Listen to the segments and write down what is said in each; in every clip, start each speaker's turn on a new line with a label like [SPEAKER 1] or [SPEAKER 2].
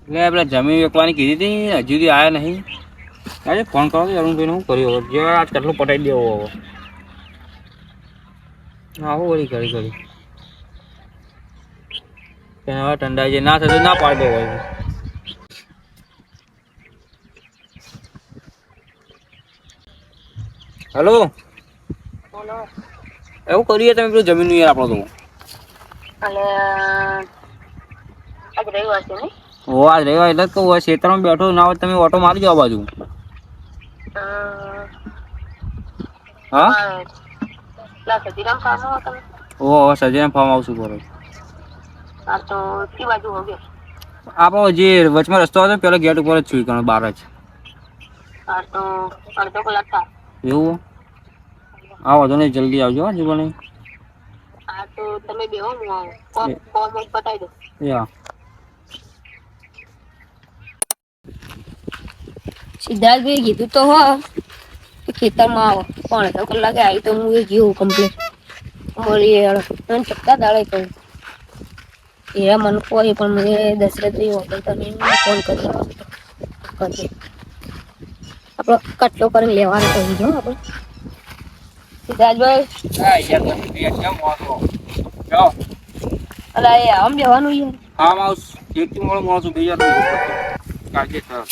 [SPEAKER 1] એટલે પેલા જમીન વેચવાની કીધી હતી હજુ સુધી આવ્યા નહીં. આજે ફોન કરો તો અરુણભાઈને હું કર્યો જે આજ કેટલું પટાઈ દેવો હવે. આવું વળી ઘડી ઘડી હવે ઠંડા જે ના થતું ના પાડી દેવો હોય. હલો એવું કરીએ તમે પેલું જમીન યાર આપણો તો
[SPEAKER 2] આજ રવિવાર છે ને?
[SPEAKER 1] ઓ આજ રવિવાર એટલે જ કહું ખેતરમાં બેઠો ના હોય તમે ઓટો મારી જાઓ બાજુ. હા
[SPEAKER 2] સજીરામ ફાર્મ તમે?
[SPEAKER 1] ઓ સજીરામ ફાર્મ હાઉસ ઉપર
[SPEAKER 2] હા તો કઈ બાજુ હોગે?
[SPEAKER 1] આપણો જે વચમાં રસ્તો હતો પેલા ગેટ ઉપર જ છું કારણ બહાર જ.
[SPEAKER 2] હા તો અડધો કલાક થાય.
[SPEAKER 1] એવું હા વાંધો નહીં જલ્દી આવજો હો જીવન.
[SPEAKER 2] હા તો તમે બેહો હું આવું ફોર્મ બતાવી દો.
[SPEAKER 1] યા
[SPEAKER 2] સિદ્ધાર્થભાઈ કીધું તો હો ખેતરમાં આવો પણ અડધો કલાકે આવી તો હું એ જીવું કમ્પ્લીટ મળી ચક્કા દાડે કહું એરા મને કોઈ પણ મને દશરથભાઈ હોટલ તમે ફોન કર્યો કરજો આપણો કટલો કરીને લેવાનો કહી જો આપણે સિદ્ધાર્થભાઈ અલા એ આમ બેવાનું યાર
[SPEAKER 1] ફાર્મ હાઉસ એકથી મોડો માણસો બે યાર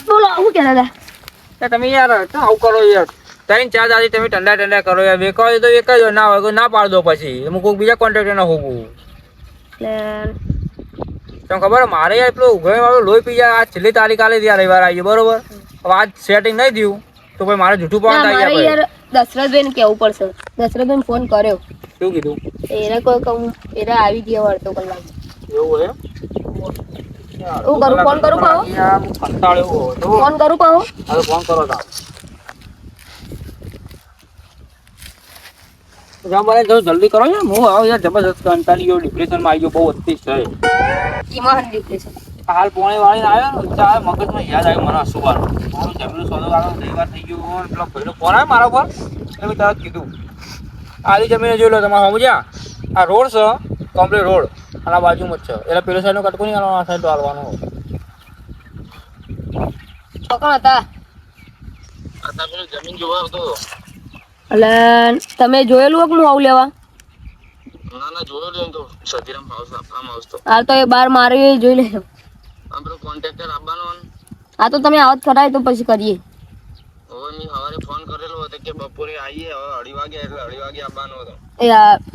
[SPEAKER 2] બોલો શું કહેતા હતા?
[SPEAKER 1] તમે યાર આવું કરો યાર 3-4 દાદી તમે ઠંડા ઠંડા કરો યાર વેકાવ તો એક જ ના હોય ના પાડ દો પછી હું કોઈ બીજા કોન્ટ્રાક્ટર ના હોવું તમને ખબર મારે યાર પેલો ઉઘરાણી વાળો લોહી પી જાય આ છેલ્લી તારીખ આલે ત્યાં રવિવાર આવી બરોબર હવે આજ સેટિંગ નહીં થયું તો ભાઈ મારે જૂઠું પણ થાય
[SPEAKER 2] યાર દશરથભાઈ ને કેવું પડશે દશરથભાઈ ફોન કર્યો
[SPEAKER 1] શું કીધું
[SPEAKER 2] એને કોઈ કહું એને આવી ગયા અડધો કલાક
[SPEAKER 1] એવું હે
[SPEAKER 2] હું કરું ફોન કરું કહો ફોન કરું કહો
[SPEAKER 1] હવે ફોન કરો તા મને જો જલ્દી કરો યાર હું આવ યાર જબરદસ્ત કંટાળી ગયો ડિપ્રેશનમાં આવી ગયો બહુ અતિ છે
[SPEAKER 2] ઈમાન ડિપ્રેશન
[SPEAKER 1] હાલ પોણે વાળીને આવ્યો ને ચાર મગજમાં યાદ આવ્યું મને હસવાનું થોડું જમીન સોદો વાળો રવિવાર થઈ ગયો પેલો ભાઈનો ફોન આવ્યો મારા ઉપર એટલે મેં તરત કીધું આલી જમીને જોઈ લો તમારે સમજ્યા આ રોડ છે કમ્પ્લીટ રોડ અને આ બાજુમાં જ છે એટલે પેલો સાઈડનો કટકો નહીં હાલવાનો આ સાઈડ હાલવાનો
[SPEAKER 2] કોણ હતા
[SPEAKER 1] પેલો જમીન જોવા હતો
[SPEAKER 2] એટલે તમે જોયેલું હું આવું લેવા
[SPEAKER 1] ના જોયેલું તો સતીરામ ફાર્મ હાઉસ તો
[SPEAKER 2] હાલ તો એ બાર મારી જોઈ લે
[SPEAKER 1] આપણો કોન્ટ્રાક્ટર આવવાનો
[SPEAKER 2] હા તો તમે આવત કરાય તો પછી કરીએ
[SPEAKER 1] હવે મેં સવારે ફોન કરેલો હતો કે બપોરે આવીએ હવે 2:30 વાગે એટલે 2:30 વાગે આવવાનો હતો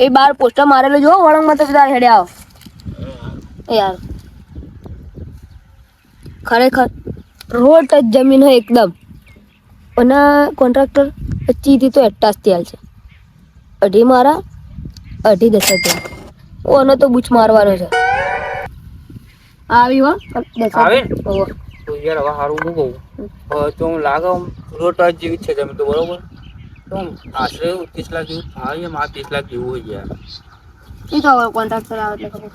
[SPEAKER 2] એ બાર પોસ્ટર મારેલો જો વળંગમાં તો બધા હેડે આવો યાર ખરેખર રોડ ટચ જમીન હોય એકદમ અને કોન્ટ્રાક્ટર 25 થી તો 88 થી હાલ છે 2.5 મારા 2.5 દશરથ ઓનો તો બૂચ મારવાનો છે આવી હો દશરથ
[SPEAKER 1] આવે તો યાર હવે સારું હું કહું તો હું લાગે રોડ ટચ જેવી જ છે જમીન તો બરોબર તો આશરે 30 લાખ જેવું થાય મારે 30 લાખ જેવું હોય યાર
[SPEAKER 2] એ તો હવે કોન્ટ્રાક્ટર આવે એટલે ખબર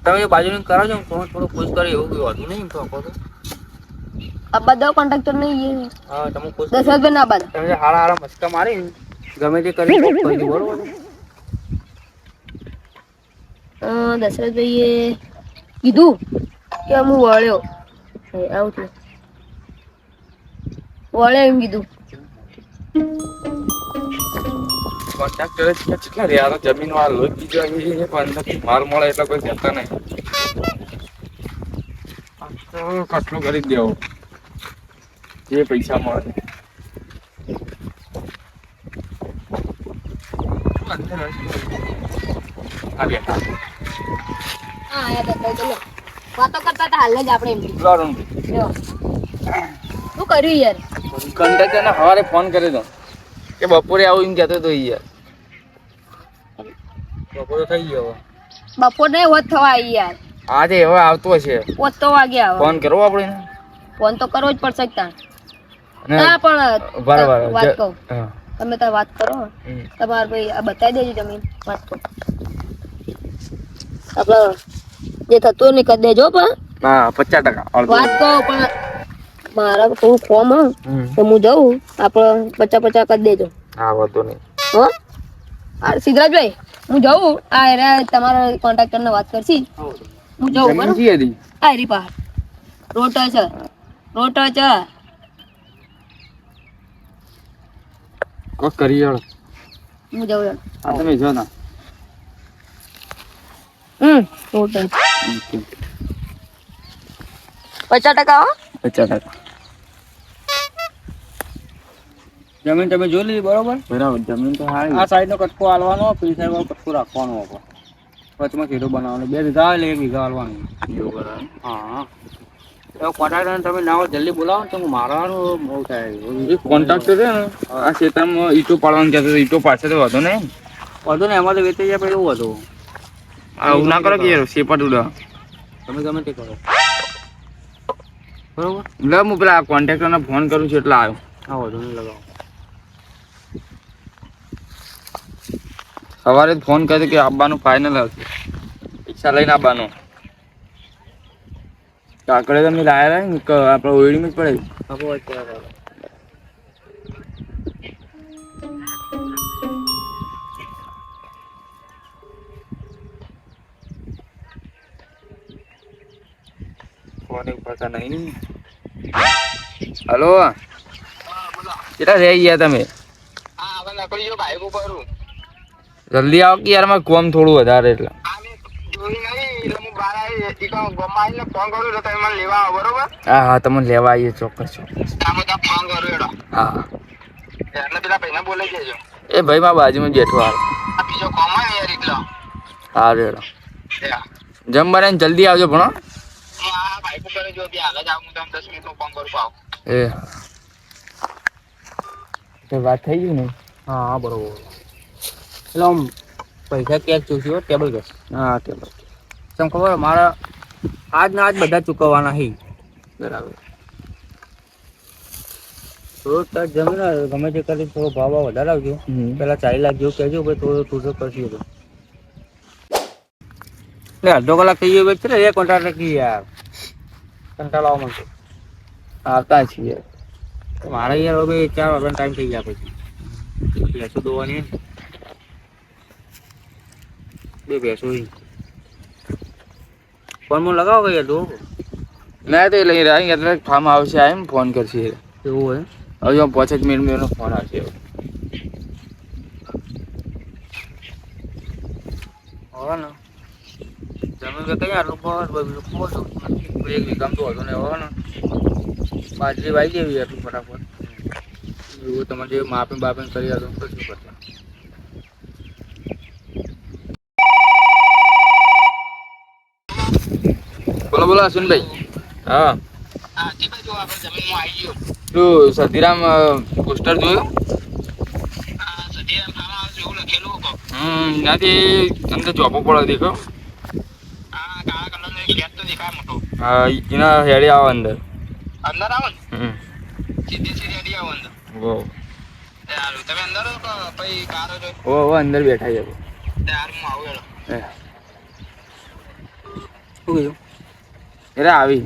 [SPEAKER 1] તમે બાજુની કરો છો થોડું ખુશ કરે એવું કોઈ હતું નહીં તો આપો તો
[SPEAKER 2] આ બધા કોન્ટ્રાક્ટર નહીં
[SPEAKER 1] હા તમે ખુશ
[SPEAKER 2] દશરથભાઈ ના બધા
[SPEAKER 1] તમે હારા મસ્કા મારી ગમે તે કરી કરી દો બરોબર
[SPEAKER 2] દશરથભાઈએ કીધું કે હું વળ્યો આવું થયું વળે એમ કીધું
[SPEAKER 1] કોન્ટ્રાક્ટર કેટલા રહ્યા જમીન વાળા લોહી પી જાય પણ નથી માલ મળે એટલે કોઈ જતા નહીં કટલું કરી દેવો જે પૈસા મળે
[SPEAKER 2] વાતો કરતા હતા હાલ જ આપણે એમ શું કર્યું યાર
[SPEAKER 1] કંડક્ટરને સવારે ફોન કરી દો કે બપોરે આવું એમ કહેતો હતો યાર બપોરે થઈ ગયો
[SPEAKER 2] બપોર નહીં હોત થવા આવી યાર
[SPEAKER 1] આજે હવે આવતો હશે
[SPEAKER 2] પોતો વાગે આવે
[SPEAKER 1] ફોન કરવો આપણે
[SPEAKER 2] ફોન તો કરવો જ પડશે ના પણ
[SPEAKER 1] બરાબર
[SPEAKER 2] વાત કહું તમે તાર વાત કરો તમારે ભાઈ આ બતાવી દેજો જમીન વાત કહું આપણે જે થતું ને કરી દેજો પણ
[SPEAKER 1] હા 50%
[SPEAKER 2] વાત કહો પણ મારા થોડું ફોર્મ તો હું જઉં આપણે 50 કરી દેજો
[SPEAKER 1] હા વાંધો નહીં
[SPEAKER 2] હો સિદ્ધરાજભાઈ હું જઉં આ તમારા કોન્ટ્રાક્ટર ને વાત કરશી હું જઉં બરાબર આ રી પહાડ રોટો છે રોટો છે
[SPEAKER 1] કોક કરી યાર
[SPEAKER 2] હું જાઉં યાર.
[SPEAKER 1] આ તમે જો ના
[SPEAKER 2] રોટો 50% હો
[SPEAKER 1] 50%. જમીન તમે જોઈ લીધી બરોબર બરાબર જમીન તો હારી આ સાઈડ નો કટકો હાલવાનો પેલી સાઈડ વાળો કટકો રાખવાનો હતો વચમાં ખેડો બનાવવાનો 2 વીઘા એટલે 1 વીઘા હાલવાનું એવું બરાબર હા તો કોન્ટ્રાક્ટર તમે ના હોય જલ્દી બોલાવો ને તો મારવાનું બહુ થાય એ કોન્ટ્રાક્ટર છે ને આ ખેતરમાં ઈટો પાડવાનું કહેતો ઈટો પાડશે તો વધુ નહીં એમાં તો વેચાઈ જાય પણ એવું હતું આવું ના કરો કે યાર સેપટ ઉડા તમે ગમે તે કરો બરોબર લે હું પેલા કોન્ટ્રાક્ટરને ફોન કરું છું એટલે આવ્યો હા વધુ નહીં લગાવો સવારે જ ફોન કર્યો કે આવવાનું ફાઇનલ હશે રિક્ષા લઈને આવવાનું કાકડે તમે લાયા ને આપણે ઓઈડીમાં જ પડે ફોન ઉપાડતા નહીં હલો કેટલા રહી ગયા તમે જલ્દી આવો કે યાર મારે કોમ થોડું વધારે એટલે હા હા તમને લેવા આવીએ ચોક્કસ હા એ ભાઈ મારા બાજુમાં બેઠો હાલ હા રેડો જમવા જલ્દી આવજો ભણો એ તો વાત થઈ ગઈ ને હા બરોબર એટલે આમ પૈસા ક્યાંક ચૂક્યો ટેબલ કેસ હા ટેબલ તમને ખબર મારા આજ ના આજ બધા ચૂકવવાના છે બરાબર થોડો તાર જમીન ગમે તે કરી થોડો ભાવ વધારે આવજો પેલા 4 લાખ જેવું કહેજો ભાઈ થોડો તું કરશું એટલે અડધો કલાક થઈ ગયો છે ને 1 કોન્ટ્રાક્ટર કી યાર કંટાળો આવે મને આવતા છીએ મારે યાર હવે 4 વાગ્યાનો ટાઈમ થઈ ગયા પછી ભેંસો દોવાની બે ભેંસો ફોન માં લગાવો યાર તો ના તો લઈ રહ્યા એટલે ફાર્મ આવશે આમ ફોન કરશે એવું હોય હવે 5 મિનિટનો ફોન આવશે હવે ને જમીન કે કઈ આટલું બોલો 1 વીઘામ તો હતો ને હવે ને બાજરી વાઈ દેવી એટલું ફટાફટ એવું તમારે જે માપે બાપે કરી આલો તો શું કરતા બોલો બોલો અશ્વિનભાઈ હા શું સતીરામ પોસ્ટર જોયું ત્યાંથી અંદર ચોપો પડે દેખો હા એના હેડી આવો અંદર આવે ને સીધી આવો અંદર તમે અંદર અંદર બેઠા છે શું કીધું અરે આવી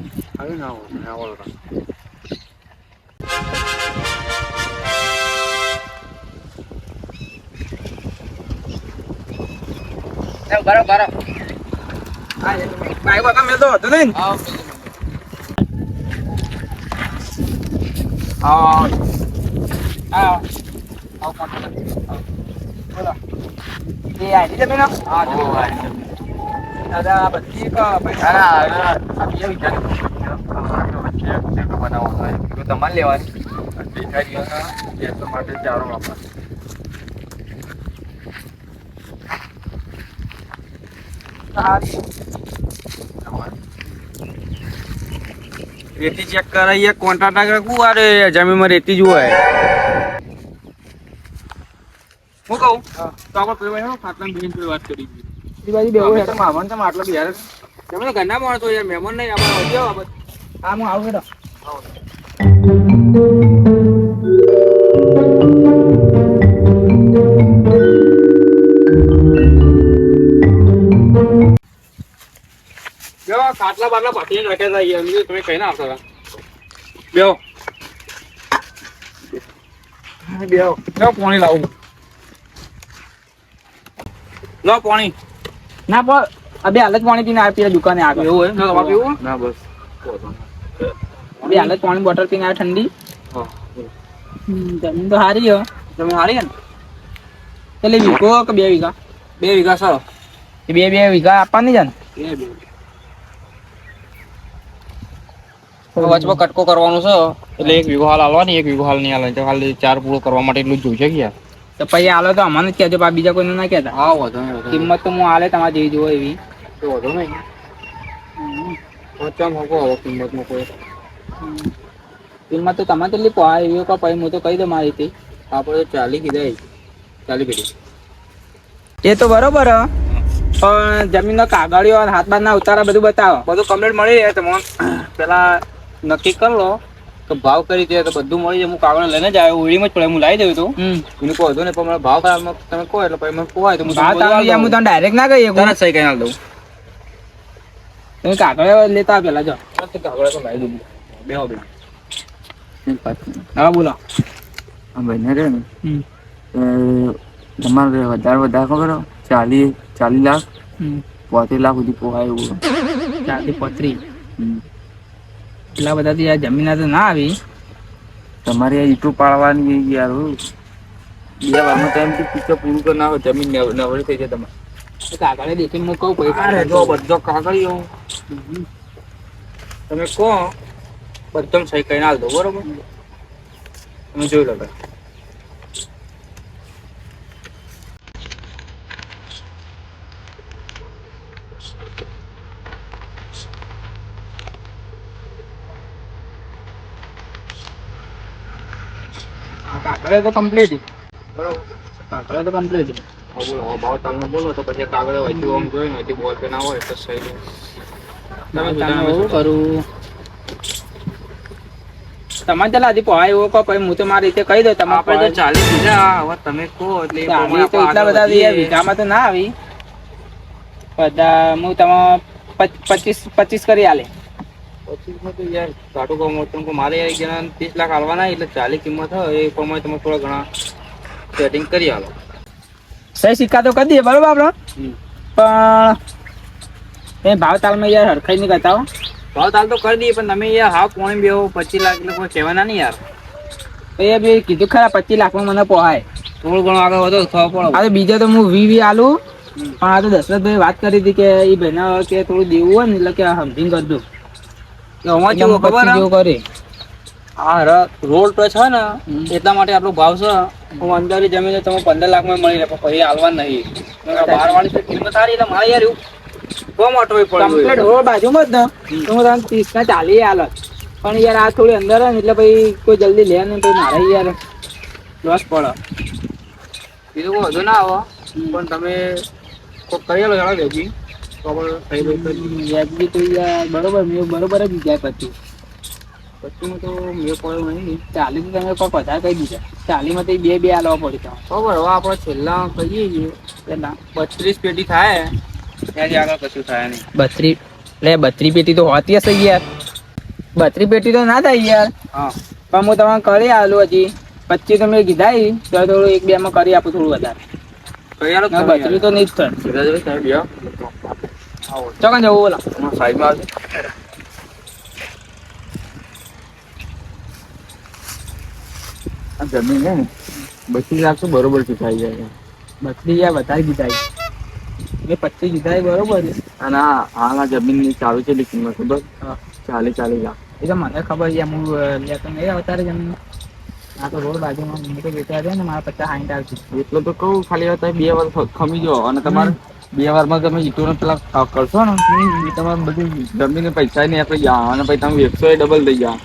[SPEAKER 1] ના આવો બરાબર બાઈક વાગા મેં તો હતો ને બોલો એ આઈ જમીન દાદા બધી પૈસા બનાવો તો તમારે લેવાની માટે ચારો વાપર રેતી ચેક કરાઈએ કોન્ટ્રાક્ટર કુ અરે જમીનમાં રેતી જ હોય હું કહું તો આપણે પેલા ખાટલા બેન જોડે વાત કરી એ બાજુ બેવો હેઠળ મામન તમે આટલો બી યાર તમે ઘરના માણસો યાર મહેમાન નહીં આપણે આવજો આ બાજુ હા હું આવું હેઠળ ખાટલા બાટલા પાટીને રાખ્યા હતા યાર તમે કઈ ના આવતા બેહો બેહો પાણી લાવું લો પાણી ના પણ અબે હાલ જ પાણી પીને આ પેલા દુકાને આગળ એવું હોય ના તમારે પીવું ના બસ
[SPEAKER 3] બે હાલ જ પાણી બોટલ પીને આવે ઠંડી.
[SPEAKER 1] હા
[SPEAKER 3] જમીન તો સારી હો.
[SPEAKER 1] તમે હારી ને
[SPEAKER 3] એટલે વીઘો કે 2 વીઘા?
[SPEAKER 1] 2 વીઘા સર
[SPEAKER 3] એ 2 વીઘા આપવાની છે ને?
[SPEAKER 1] વચમાં કટકો કરવાનો છે એટલે 1 વીઘો હાલ હાલવાની 1 વીઘો હાલ નહીં હાલવાની તો ખાલી 4 પૂરો કરવા માટે એટલું જ જોઈશે કે યાર.
[SPEAKER 3] તો પછી હાલો તો અમને જ કહેજો, બીજા કોઈને ના કહેતા.
[SPEAKER 1] હા વધો નહીં
[SPEAKER 3] કિંમત તો હું હાલે તમારે જેવી જોવો એવી.
[SPEAKER 1] તો વધો નહીં પચાસ મૂકો હવે કિંમતમાં કોઈ.
[SPEAKER 3] કિંમત તો તમારે કેટલી પહોંચાય એવી કહો, પછી હું તો કહી દઉં મારી રીતે.
[SPEAKER 1] આપણે 40 કીધા 40 પેટી.
[SPEAKER 3] એ તો બરોબર હ, પણ જમીનનો કાગળિયો અને હાથ બારના ઉતારા બધું બતાવો.
[SPEAKER 1] બધું કમ્પ્લીટ મળી જાય તમને. પેલા નક્કી કરી લો તો ભાવ કરી દે તો બધું મળી જાય. હું કાગળ લઈને જ આવ્યો, ઓળીમાં જ પડે હું લાવી દઉં તો એને કહો હતો ને, પણ મને ભાવ ખરાબ તમે કહો એટલે પછી મને કહો તો
[SPEAKER 3] હું તમને ડાયરેક્ટ ના કહીએ,
[SPEAKER 1] તરત સહી કહી ના દઉં.
[SPEAKER 3] તમે કાગળિયો લેતા પેલા જો.
[SPEAKER 1] કાગળ તો લાવી દઉં બેહો બે.
[SPEAKER 3] હા બોલો.
[SPEAKER 4] આ ભાઈને રે ને તમારે વધારે ખબર 40 લાખ 35 લાખ સુધી પોહાય એવું.
[SPEAKER 3] 4 થી 35 એટલા બધા જમીન તો ના આવી.
[SPEAKER 4] તમારે આ ઈટો પાડવાની યાર 2 વારમાં ટાઈમ થી પીછો પૂરું કરી નાખો, જમીન નવરી થઈ જાય તમારે.
[SPEAKER 3] કાગળે દેખીને હું કહું
[SPEAKER 1] અરે જો બધો કાગળિયો તમે કહો બધો સહી કઈ ના દો બરોબર. તમે જોઈ લો ભાઈ.
[SPEAKER 3] કાગળે તો કમ્પ્લીટ.
[SPEAKER 1] બરોબર
[SPEAKER 3] કાગળે તો કમ્પ્લીટ.
[SPEAKER 1] બોલો ભાવ તમે બોલો તો પછી કાગળ હોય આમ જોઈ ને બોલ પે ના હોય તો સહી દો.
[SPEAKER 3] તમે એવું કરું તમારે ચાલ હજી પહોંચાય એવો કહો, પછી હું તો મારી રીતે કહી દઉં. તમે
[SPEAKER 1] આપણે તો 40 દીધા, હવે તમે કહો એટલે એ પ્રમાણે
[SPEAKER 3] તો એટલા બધા વીઘામાં તો ના આવી. બધા હું તમે 25 કરી આલે.
[SPEAKER 1] 25 માં તો યાર કાટું કામ મોટું કો મારે યાર જણા 30 લાખ આલવાના એટલે 40 કિંમત હોય એ પ્રમાણે તમે થોડા ઘણા સેટિંગ કરી આલો.
[SPEAKER 3] સહી સિક્કા તો કરી દઈએ બરોબર આપણે, પણ એ ભાવ તાલમાં યાર હરખાઈ નહીં કરતા હો.
[SPEAKER 1] ભાવ તાલ તો કરી દઈએ પણ તમે યાર હા પોણી બેહો 25 લાખ એટલે કોઈ કહેવાના નહીં યાર.
[SPEAKER 3] એ બી કીધું ખરા 25 લાખમાં મને પોહાય.
[SPEAKER 1] થોડું ઘણું આગળ વધો ખબર પડે.
[SPEAKER 3] આ તો બીજા તો હું 20 આલું, પણ આ તો દશરથભાઈ વાત કરી હતી કે એ ભાઈને કે થોડું દેવું હોય ને એટલે કે સમજીને કરજો.
[SPEAKER 1] ખબર
[SPEAKER 3] કરે
[SPEAKER 1] આ રોડ ટચ હોય ને એટલા માટે આપણો ભાવ છે. હું અંદરની જમીન તમે 15 લાખમાં મળી રહે પણ પછી હાલવા નહીં. 12 વાળી કિંમત સારી એટલે મારે યાર એવું બહુ મોટો
[SPEAKER 3] કમ્પ્લીટ રોડ બાજુમાં જ ને તો હું તમને 30 ના 40 હાલત, પણ યાર આ થોડી અંદર હોય ને એટલે પછી કોઈ જલ્દી લે ને તો મારે યાર લોસ પડે.
[SPEAKER 1] બીજું કોઈ વધુ ના આવો પણ તમે કોઈ કરી લો જણા વેચી
[SPEAKER 3] વ્યાજબી તો યાર બરોબર મેં બરોબર જ જાય. પછી
[SPEAKER 1] પછીમાં તો મેં પડ્યો નહીં.
[SPEAKER 3] 40 તો તમે કોઈ વધારે કહી દીધા. 40 માં તો બે હાલવા પડે તમારે.
[SPEAKER 1] બરોબર હવે આપણે છેલ્લા કહીએ છીએ
[SPEAKER 3] કેટલા
[SPEAKER 1] 32 પેટી થાય ત્યાંથી આગળ કશું થાય નહીં.
[SPEAKER 3] 32 પેટી તો હોતી હશે યાર. 32 પેટી તો ના થાય યાર.
[SPEAKER 1] હા
[SPEAKER 3] પણ હું તમને કરી આલું હજી 25 તો મેં કીધા તો થોડું 1-2 માં કરી આપું થોડું વધારે.
[SPEAKER 1] કઈ આલો
[SPEAKER 3] 32 તો નહીં જ થાય.
[SPEAKER 1] સિરાજભાઈ સાહેબ યાર
[SPEAKER 3] ચોકન જવું બોલા
[SPEAKER 1] સાઈડમાં આવજો.
[SPEAKER 4] આ જમીન છે ને 32 લાખ તો બરોબર ચૂકાઈ જાય.
[SPEAKER 3] 32 યાર વધારે કીધા મેં 25 કીધા બરોબર છે.
[SPEAKER 4] અને આ જમીનની ચાલુ છે કિંમત ખબર 40 લાખ.
[SPEAKER 3] એ તો મને ખબર છે. હું લેતો નહીં અવતારે જમીન. આ તો રોડ બાજુમાં મને તો વેચાયા છે ને મારા 50-60 આવશે.
[SPEAKER 4] એટલો તો કહું ખાલી તમે 2 વાર ખમી જાઓ અને તમારે 2 વારમાં તમે ઈટોને પેલા કરશો ને એ તમારે બધું જમીને પૈસા નહીં આપણે ગયા અને પછી તમે વેચશો એ ડબલ થઈ ગયા.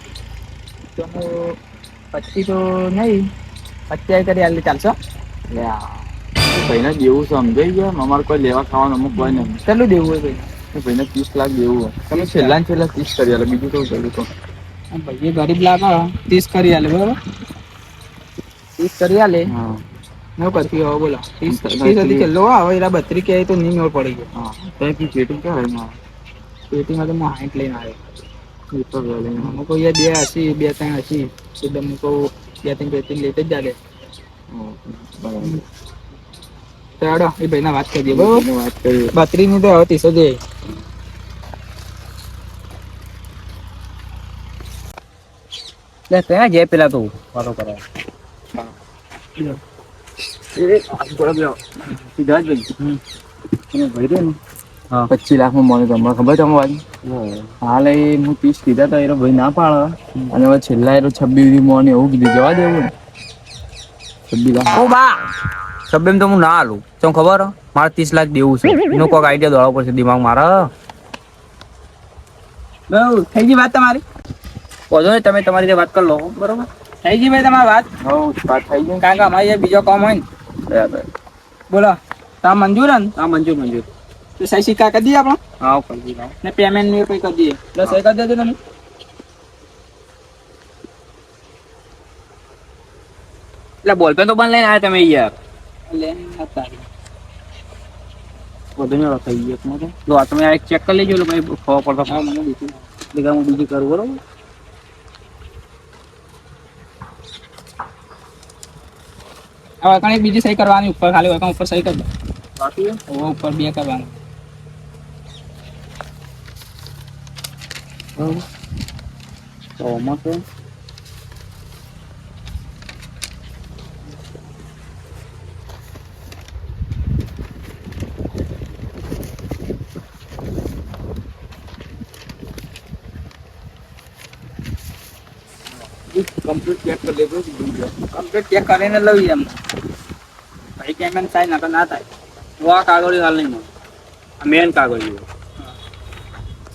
[SPEAKER 3] તો 25 તો નહીં 25 કરી આલે ચાલશો.
[SPEAKER 4] એટલે ભાઈને દેવું સમજાઈ ગયા. અમારે કોઈ લેવા ખાવાનું અમુક કોઈ નહીં.
[SPEAKER 3] કેટલું દેવું હોય ભાઈ?
[SPEAKER 4] ભાઈને 30 લાખ દેવું હોય તમે છેલ્લા 30 કરી આલો. બીજું કેવું કર્યું તો
[SPEAKER 3] ભાઈ ગરીબ લાગે 30 કરી આલે બરોબર. 30 કરી આલે
[SPEAKER 4] હા
[SPEAKER 3] હું કરતી હવે બોલો 30 હતી છેલ્લો હવે એલા 32 કે તો નહીં મેળ પડી ગયો.
[SPEAKER 4] હા ત્યાં પેટી ક્યાં હોય મારે
[SPEAKER 3] પેટીમાં તો હું 60 લઈને આવ્યો.
[SPEAKER 4] એ તો વેલી
[SPEAKER 3] અમુક યાર 280 2-380 એટલે હું કહું 2-3 પેટી લેતે જ જાડે.
[SPEAKER 4] બરાબર
[SPEAKER 3] તો હેડો એ ભાઈના વાત કરી દે બરોબર.
[SPEAKER 4] વાત કરીએ
[SPEAKER 3] 32 ની તો હવે 30 દે.
[SPEAKER 1] લે ત્યાં જે પેલા તો વાતો કરે હા
[SPEAKER 4] 25 લાખમાં મળે તમને ખબર છે અમારી હાલ એ હું 30 કીધા તો એનો ભાઈ ના પાડે અને હવે છેલ્લા એનો 26 મોને એવું કીધું જવા દેવું ને 26 લાખ
[SPEAKER 1] ઓ બા સબેમ તો હું ના આલું તને ખબર હે? મારે 30 લાખ દેવું છે એનો કોઈક આઈડિયા દોડવો પડશે દિમાગ મારા
[SPEAKER 3] બહુ થઈ ગઈ વાત તમારી
[SPEAKER 1] વધુ નહીં તમે તમારી રીતે વાત કરી લો બરોબર
[SPEAKER 3] થઈ ગઈ ભાઈ તમારી વાત
[SPEAKER 4] વાત થઈ ગઈ
[SPEAKER 3] કારણ કે અમારે અહીંયા બીજો કામ હોય ને
[SPEAKER 4] બરાબર
[SPEAKER 3] બોલો તમે મંજૂર હે ને
[SPEAKER 1] હા મંજૂર મંજૂર
[SPEAKER 3] તો સહી સિક્કા કરી દઈએ આપણે
[SPEAKER 1] હા કરી દીધા
[SPEAKER 3] ને પેમેન્ટ ને કંઈ કરી દઈએ એટલે સહી કરી દેજો તમે
[SPEAKER 1] એટલે બોલપેન તો બંધ લઈને આવ્યા તમે યાર
[SPEAKER 3] લેન હતા
[SPEAKER 1] વધુ નહીં થઈ ગયો તો જો આ તમે આ એક ચેક કરી લેજો એટલે ભાઈ ખબર પડતો
[SPEAKER 3] હા મને દીધું
[SPEAKER 1] એટલે હું બીજું કરું બરોબર
[SPEAKER 3] હવે કઈ બીજી સહી કરવાની ઉપર ખાલી હોય ઉપર સહી કરી દો
[SPEAKER 1] બાકી
[SPEAKER 3] હવે ઉપર બે કરવાનું
[SPEAKER 1] તો આમાં છે
[SPEAKER 4] કમ્પ્લીટ ચેક કરી લેજો
[SPEAKER 3] કમ્પ્લીટ ચેક કરીને લઈ એમ ભાઈ પેમેન્ટ થાય ના તો ના થાય
[SPEAKER 1] હું આ કાગળિયો હાલ નહીં મળે આ મેન કાગળિયો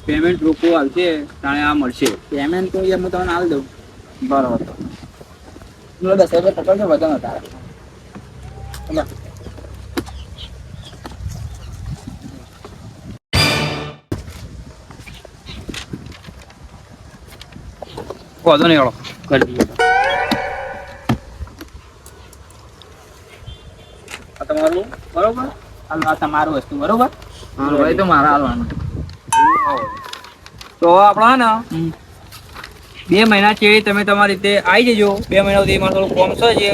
[SPEAKER 1] પેમેન્ટ રોકો હાલશે તાણે આ મળશે
[SPEAKER 3] પેમેન્ટ તો યાર હું તમને હાલ દઉં
[SPEAKER 1] બરાબર
[SPEAKER 3] લો 10,000 પકડજો વધારે હતા
[SPEAKER 1] વધુ નહીં હળો કરી દઈએ
[SPEAKER 3] આ તમારું બરોબર આ તમારું વસ્તુ બરોબર
[SPEAKER 4] ભાઈ તો મારા હાલવાનું
[SPEAKER 1] તો આપણે હે ને 2 મહિના ચેડી તમે તમારી રીતે આવી જજો 2 મહિના સુધી મારે થોડું કોમ છે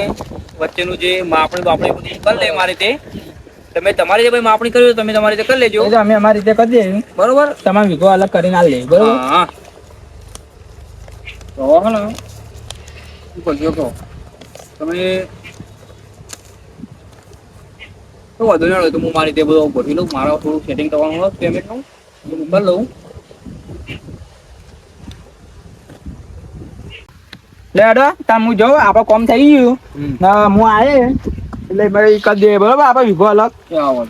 [SPEAKER 1] વચ્ચેનું જે માપણી બાપણી બધી કરી લે મારી રીતે તમે તમારી રીતે ભાઈ માપણી કરી તમે તમારી રીતે કરી લેજો
[SPEAKER 3] એ તો અમે અમારી રીતે કરી દઈએ
[SPEAKER 1] બરોબર
[SPEAKER 3] તમારે વિગો અલગ કરીને હાલ લઈએ બરોબર
[SPEAKER 1] હા તો હે ને શું કરજો કહો તમે તો વધુ નહીં હોય તો હું મારી રીતે બધું ગોઠવી લઉં મારા થોડું સેટિંગ કરવાનું હોય પેમેન્ટનું હું કરી લઉં
[SPEAKER 3] લે અડો તાર હું જાઉં આપણે કોમ થઈ ગયું ના હું આવે એટલે ભાઈ કરી દઈએ બરોબર આપણે વિગો અલગ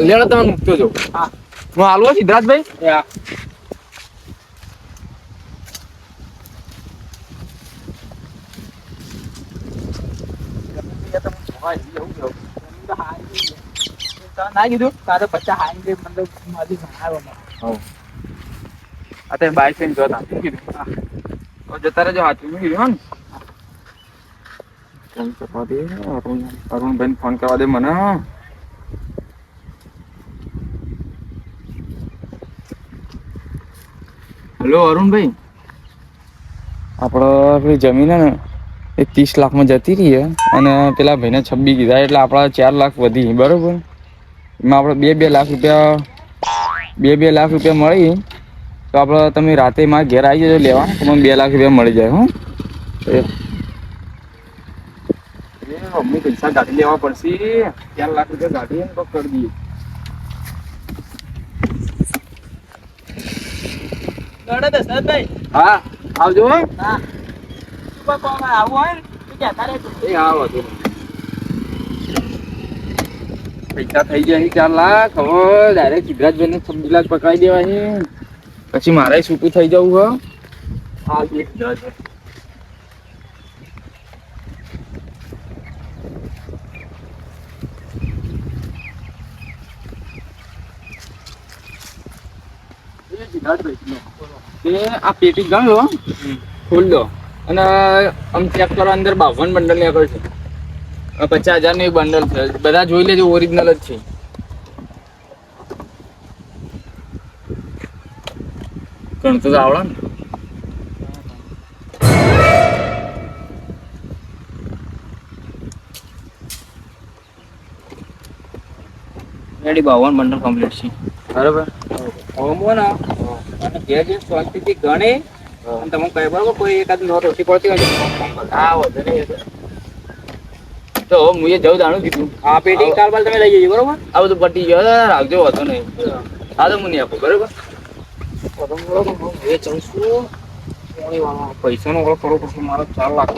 [SPEAKER 4] લેડો તમે મૂકતો જો
[SPEAKER 3] હા
[SPEAKER 4] હું હાલવો સિદ્ધરાજભાઈ
[SPEAKER 3] ના કીધું તારે 50 હાઈ મતલબ મારી ભણાવ્યો
[SPEAKER 4] અત્યારે બાઈક લઈને જોતા કીધું જતા રહેજો હાથ કીધું હા ને કરવા દે અરુણભાઈ ફોન કરવા દે મને હેલો અરુણભાઈ આપણે જમીન હે ને એ 30 લાખમાં જતી રહી અને પેલા ભાઈને 26 કીધા એટલે આપણા 4 લાખ વધી બરોબર એમાં આપણે 2 લાખ રૂપિયા 2 લાખ રૂપિયા મળી તો આપણે તમે રાતે મારા ઘેર આવી જજો લેવા તો મને 2 લાખ રૂપિયા મળી જાય હું અમને પૈસા ગાડી લેવા પડશે 4 લાખ રૂપિયા ગાડી એને તો કરી દઈએ
[SPEAKER 3] દશરથભાઈ
[SPEAKER 4] હા આવજો હો.
[SPEAKER 3] હા કોમ આવું હોય ને તો કહેતા રહેજો
[SPEAKER 4] એ આવો તો પૈસા થઈ જાય 4 લાખ હવે ડાયરેક્ટ સિદ્ધરાજભાઈને 26 લાખ પકડાઈ દેવા છે પછી મારે છૂટું થઈ જવું હો હા સિદ્ધરાજભાઈ આ પેટી ગણ લો ખોલ દો અને આમ ચેક કરો અંદર 52 બંડલ ની આગળ છે 50,000 નું એક બંડલ છે બધા જોઈ લેજો ઓરિજિનલ જ છે ગણતો તો આવડે ને
[SPEAKER 1] રેડી 52 બંડલ કમ્પ્લીટ છે
[SPEAKER 4] બરાબર
[SPEAKER 1] હોમો ને અને જે શાંતિથી ગણે હા.
[SPEAKER 3] અને તમે કહે બરોબર કોઈ એકાદ નોટ ઓછી પડતી હોય તો ફોન કરો.
[SPEAKER 1] હા વધુ નહીં એ તો. તો હવે હું એ જવું જાણું કીધું
[SPEAKER 3] આ પેટી કારબાર તમે લઈ જજો બરોબર.
[SPEAKER 1] આ બધું પટી ગયો રાખજો વધુ નહીં હા તો હું નહીં આપું બરોબર
[SPEAKER 3] એ જઉં છું પૈસાનો ઓળખ કરો પછી મારો 4 લાખ